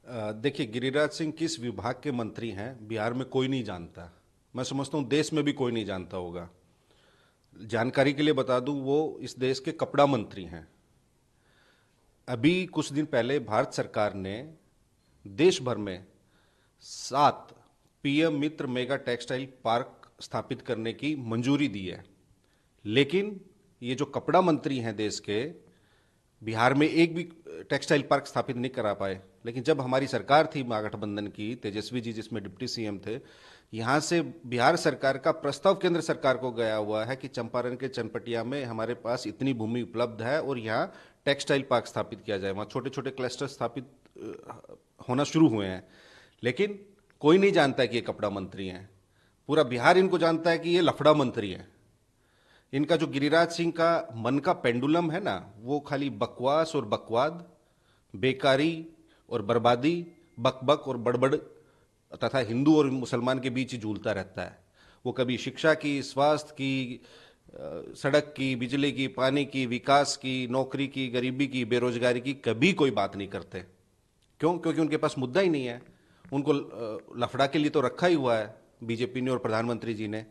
देखिए, गिरिराज सिंह किस विभाग के मंत्री हैं बिहार में कोई नहीं जानता। मैं समझता हूँ देश में भी कोई नहीं जानता होगा। जानकारी के लिए बता दूं, वो इस देश के कपड़ा मंत्री हैं। अभी कुछ दिन पहले भारत सरकार ने देश भर में 7 पीएम मित्र मेगा टेक्सटाइल पार्क स्थापित करने की मंजूरी दी है। लेकिन ये जो कपड़ा मंत्री हैं देश के, बिहार में एक भी टेक्सटाइल पार्क स्थापित नहीं करा पाए। लेकिन जब हमारी सरकार थी महागठबंधन की, तेजस्वी जी जिसमें डिप्टी सीएम थे, यहाँ से बिहार सरकार का प्रस्ताव केंद्र सरकार को गया हुआ है कि चंपारण के चनपटिया में हमारे पास इतनी भूमि उपलब्ध है और यहाँ टेक्सटाइल पार्क स्थापित किया जाए। वहाँ छोटे छोटे क्लस्टर स्थापित होना शुरू हुए हैं। लेकिन कोई नहीं जानता है कि ये कपड़ा मंत्री हैं। पूरा बिहार इनको जानता है कि ये लफड़ा मंत्री हैं। इनका जो गिरिराज सिंह का मन का पेंडुलम है ना, वो खाली बकवास और बकवाद, बेकारी और बर्बादी, बकबक और बड़बड़ तथा हिंदू और मुसलमान के बीच ही झूलता रहता है। वो कभी शिक्षा की, स्वास्थ्य की, सड़क की, बिजली की, पानी की, विकास की, नौकरी की, गरीबी की, बेरोजगारी की कभी कोई बात नहीं करते। क्यों? क्योंकि उनके पास मुद्दा ही नहीं है। उनको लफड़ा के लिए तो रखा ही हुआ है बीजेपी ने और प्रधानमंत्री जी ने।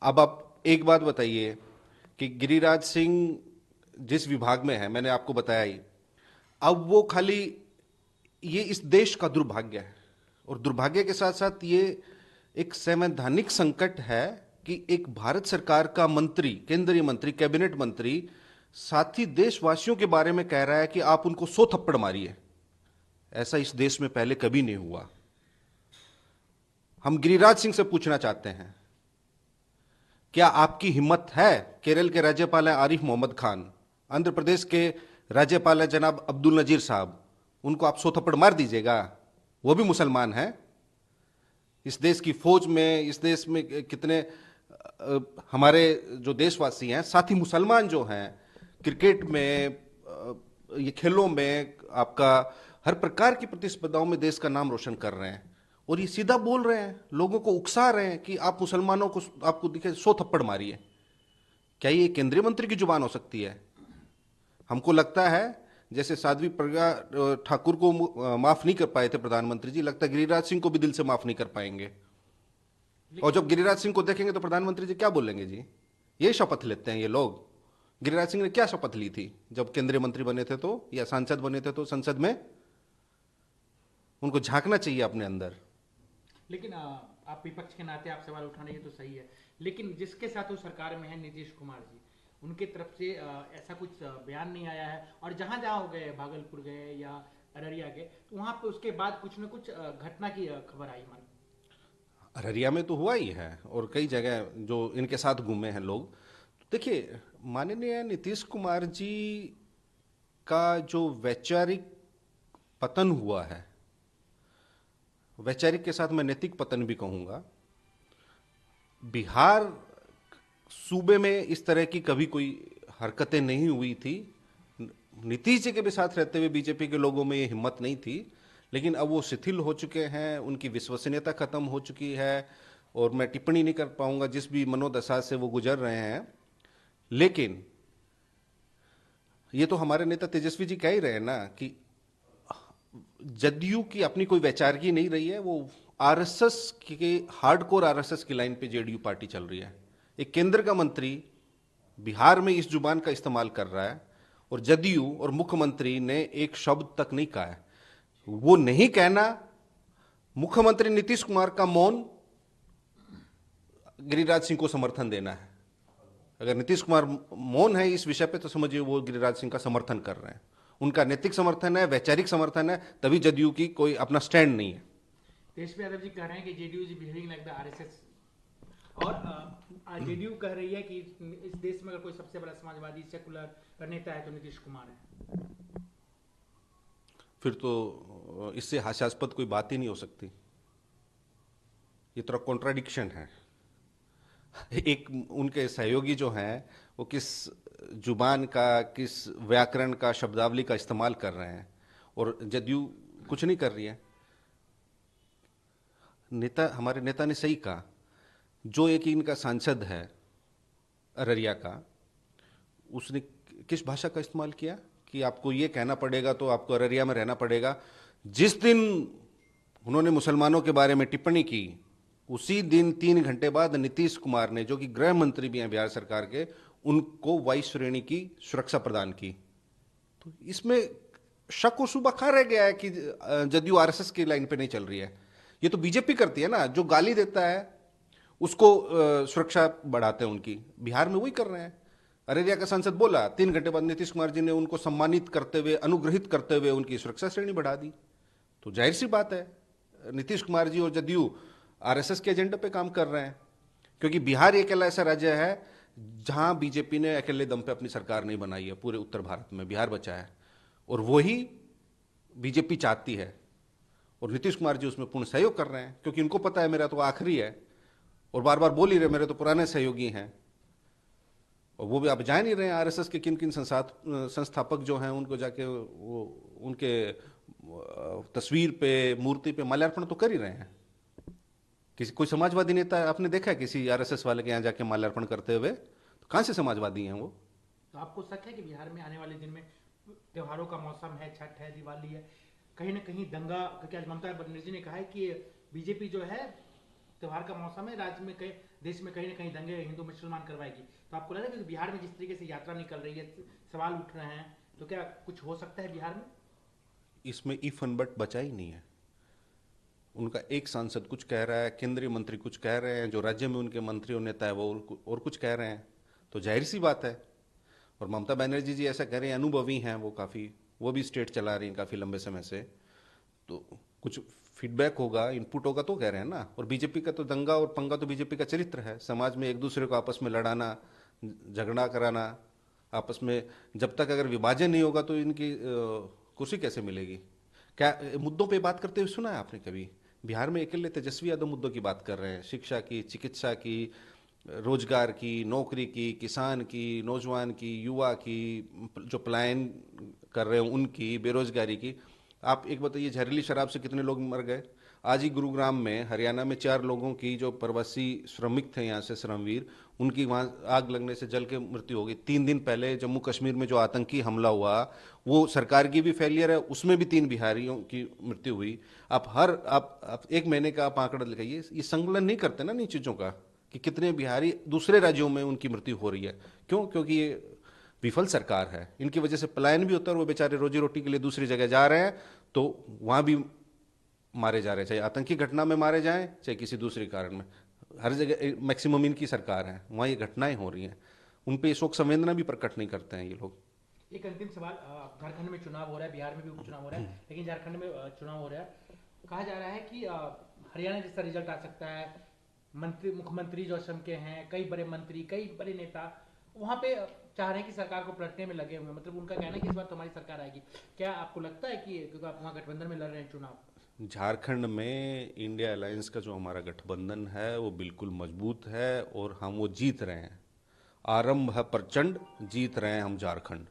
अब आप एक बात बताइए कि गिरिराज सिंह जिस विभाग में है, मैंने आपको बताया ही, अब वो खाली, ये इस देश का दुर्भाग्य है। और दुर्भाग्य के साथ साथ ये एक संवैधानिक संकट है कि एक भारत सरकार का मंत्री, केंद्रीय मंत्री, कैबिनेट मंत्री, साथी देशवासियों के बारे में कह रहा है कि आप उनको 100 थप्पड़ मारिए। ऐसा इस देश में पहले कभी नहीं हुआ। हम गिरिराज सिंह से पूछना चाहते हैं, क्या आपकी हिम्मत है? केरल के राज्यपाल हैं आरिफ मोहम्मद खान, आंध्र प्रदेश के राज्यपाल हैं जनाब अब्दुल नजीर साहब, उनको आप 100 थप्पड़ मार दीजिएगा? वो भी मुसलमान हैं। इस देश की फौज में, इस देश में कितने हमारे जो देशवासी हैं, साथी मुसलमान जो हैं, क्रिकेट में, ये खेलों में, आपका हर प्रकार की प्रतिस्पर्धाओं में देश का नाम रोशन कर रहे हैं। और ये सीधा बोल रहे हैं, लोगों को उकसा रहे हैं कि आप मुसलमानों को, आपको दिखे 100 थप्पड़ मारिए। क्या ये केंद्रीय मंत्री की जुबान हो सकती है? हमको लगता है जैसे साध्वी प्रज्ञा ठाकुर को माफ नहीं कर पाए थे प्रधानमंत्री जी, लगता है गिरिराज सिंह को भी दिल से माफ नहीं कर पाएंगे। और जब गिरिराज सिंह को देखेंगे तो प्रधानमंत्री जी क्या बोलेंगे जी? ये शपथ लेते हैं ये लोग। गिरिराज सिंह ने क्या शपथ ली थी जब केंद्रीय मंत्री बने थे तो, या सांसद बने थे तो संसद में? उनको झांकना चाहिए अपने अंदर। लेकिन आप विपक्ष के नाते आप सवाल उठाने ये तो सही है, लेकिन जिसके साथ वो सरकार में है नीतीश कुमार जी, उनके तरफ से ऐसा कुछ बयान नहीं आया है। और जहां जहां हो गए, भागलपुर गए या अररिया गए, तो वहां पे उसके बाद कुछ न कुछ घटना की खबर आई मन। अररिया में तो हुआ ही है और कई जगह जो इनके साथ घूमे हैं लोग। देखिए, माननीय नीतीश कुमार जी का जो वैचारिक पतन हुआ है, वैचारिक के साथ मैं नैतिक पतन भी कहूंगा। बिहार सूबे में इस तरह की कभी कोई हरकतें नहीं हुई थी। नीतीश जी के भी साथ रहते हुए बीजेपी के लोगों में ये हिम्मत नहीं थी। लेकिन अब वो शिथिल हो चुके हैं, उनकी विश्वसनीयता खत्म हो चुकी है और मैं टिप्पणी नहीं कर पाऊंगा जिस भी मनोदशा से वो गुजर रहे हैं। लेकिन ये तो हमारे नेता तेजस्वी जी कह ही रहे हैं ना कि जदयू की अपनी कोई वैचारिकी नहीं रही है, वो आरएसएस के, हार्डकोर आरएसएस की लाइन पे जेडीयू पार्टी चल रही है। एक केंद्र का मंत्री बिहार में इस जुबान का इस्तेमाल कर रहा है और जदयू और मुख्यमंत्री ने एक शब्द तक नहीं कहा है। वो नहीं कहना, मुख्यमंत्री नीतीश कुमार का मौन गिरिराज सिंह को समर्थन देना है। अगर नीतीश कुमार मौन है इस विषय पे तो समझिए वो गिरिराज सिंह का समर्थन कर रहे हैं। उनका नैतिक समर्थन है, वैचारिक समर्थन है, तभी जदयू की कोई अपना स्टैंड नहीं है। तेजस्वी यादव जी कह रहे हैं कि JDU is behaving like the RSS, और जेडीयू कह रही है कि इस देश में अगर कोई सबसे बड़ा समाजवादी सेकुलर नेता है तो नीतीश कुमार है। फिर तो इससे हास्यास्पद कोई बात ही नहीं हो सकती। ये थोड़ा कॉन्ट्राडिक्शन है। एक उनके सहयोगी जो हैं वो किस जुबान का, किस व्याकरण का, शब्दावली का इस्तेमाल कर रहे हैं और जदयू कुछ नहीं कर रही है। नेता, हमारे नेता ने सही कहा। जो एक इनका सांसद है अररिया का, उसने किस भाषा का इस्तेमाल किया कि आपको ये कहना पड़ेगा तो आपको अररिया में रहना पड़ेगा। जिस दिन उन्होंने मुसलमानों के बारे में टिप्पणी की, उसी दिन 3 घंटे बाद नीतीश कुमार ने, जो कि गृह मंत्री भी हैं बिहार सरकार के, उनको वायु श्रेणी की सुरक्षा प्रदान की। तो इसमें शक और शुबा कहाँ रह गया है कि जदयू आरएसएस की लाइन पे नहीं चल रही है? ये तो बीजेपी करती है ना, जो गाली देता है उसको सुरक्षा बढ़ाते हैं उनकी। बिहार में वही कर रहे हैं। अररिया का सांसद बोला, 3 घंटे बाद नीतीश कुमार जी ने उनको सम्मानित करते हुए, अनुग्रहित करते हुए उनकी सुरक्षा श्रेणी बढ़ा दी। तो जाहिर सी बात है नीतीश कुमार जी और जदयू आरएसएस के एजेंडे पे काम कर रहे हैं, क्योंकि बिहार एक अकेला ऐसा राज्य है जहां बीजेपी ने अकेले दम पे अपनी सरकार नहीं बनाई है। पूरे उत्तर भारत में बिहार बचा है, और वही बीजेपी चाहती है, और नीतीश कुमार जी उसमें पूर्ण सहयोग कर रहे हैं, क्योंकि उनको पता है मेरा तो आखिरी है, और बार बार बोल ही रहे मेरे तो पुराने सहयोगी हैं। और वो भी आप जान ही रहे हैं आरएसएस के किन किन संस्थापक जो हैं, उनको जाके वो उनके तस्वीर पे, मूर्ति पे माल्यार्पण तो कर ही रहे हैं। किसी कोई समाजवादी नेता आपने देखा है किसी आरएसएस वाले के यहाँ जाके माल्यार्पण करते हुए? तो कहाँ से समाजवादी हैं वो? तो आपको शक है कि बिहार में आने वाले दिन में त्योहारों का मौसम है, छठ है, दिवाली है, कहीं ना कहीं दंगा, क्योंकि आज ममता बनर्जी ने कहा है कि बीजेपी जो है त्योहार का मौसम है, राज्य में कहीं, देश में कहीं ना कहीं दंगे हिंदू मुसलमान करवाएगी। तो आपको लग रहा है कि बिहार में जिस तरीके से यात्रा निकल रही है, सवाल उठ रहे हैं, तो क्या कुछ हो सकता है बिहार में? इसमें इफ एंड बट बचा ही नहीं है। उनका एक सांसद कुछ कह रहा है, केंद्रीय मंत्री कुछ कह रहे हैं, जो राज्य में उनके मंत्री और नेता है वो और कुछ कह रहे हैं। तो जाहिर सी बात है। और ममता बनर्जी जी ऐसा कह रहे हैं, अनुभवी हैं वो काफ़ी, वो भी स्टेट चला रही हैं काफ़ी लंबे समय से, तो कुछ फीडबैक होगा, इनपुट होगा तो कह रहे हैं ना। और बीजेपी का तो दंगा और पंगा तो बीजेपी का चरित्र है, समाज में एक दूसरे को आपस में लड़ाना, झगड़ा कराना आपस में। जब तक अगर विभाजन नहीं होगा तो इनकी कुर्सी कैसे मिलेगी? क्या मुद्दों पे बात करते हुए सुना है आपने कभी? बिहार में अकेले तेजस्वी यादव मुद्दों की बात कर रहे हैं, शिक्षा की, चिकित्सा की, रोजगार की, नौकरी की, किसान की, नौजवान की, युवा की, जो पलायन कर रहे हैं उनकी, बेरोजगारी की। आप एक बताइए, जहरीली शराब से कितने लोग मर गए? आज ही गुरुग्राम में, हरियाणा में 4 लोगों की, जो प्रवासी श्रमिक थे यहाँ से, श्रमवीर, उनकी वहाँ आग लगने से जल के मृत्यु हो गई। 3 दिन पहले जम्मू कश्मीर में जो आतंकी हमला हुआ, वो सरकार की भी फेलियर है, उसमें भी 3 बिहारियों की मृत्यु हुई। आप 1 महीने का आप आंकड़ा लगाइए, ये संकलन नहीं करते ना इन चीज़ों का, कि कितने बिहारी दूसरे राज्यों में उनकी मृत्यु हो रही है। क्यों? क्योंकि ये विफल सरकार है, इनकी वजह से पलायन भी होता है, और वो बेचारे रोजी रोटी के लिए दूसरी जगह जा रहे हैं, तो वहां भी मारे जा रहे हैं, चाहे आतंकी घटना में मारे जाएं, चाहे किसी दूसरे कारण में। हर जगह मैक्सिमम इनकी सरकार है, वहां ये घटनाएं हो रही हैं, उन पे शोक संवेदना भी प्रकट नहीं करते हैं ये लोग। एक अंतिम सवाल, झारखंड में चुनाव हो रहा है, बिहार में भी उपचुनाव हो रहा है, लेकिन झारखंड में चुनाव हो रहा है, कहा जा रहा है कि हरियाणा जैसा रिजल्ट आ सकता है। मुख्यमंत्री जो असम के हैं, कई बड़े मंत्री, कई बड़े नेता वहां पे चाह रहे हैं कि सरकार को पलटने में लगे हुए हैं। मतलब उनका कहना है कि इस बार तुम्हारी सरकार आएगी। क्या आपको लगता है कि, क्योंकि आप वहाँ गठबंधन में लड़ रहे हैं चुनाव? झारखंड में इंडिया अलायंस का जो हमारा गठबंधन है वो बिल्कुल मजबूत है, और हम वो जीत रहे हैं। आरंभ है प्रचंड, जीत रहे हैं हम झारखंड।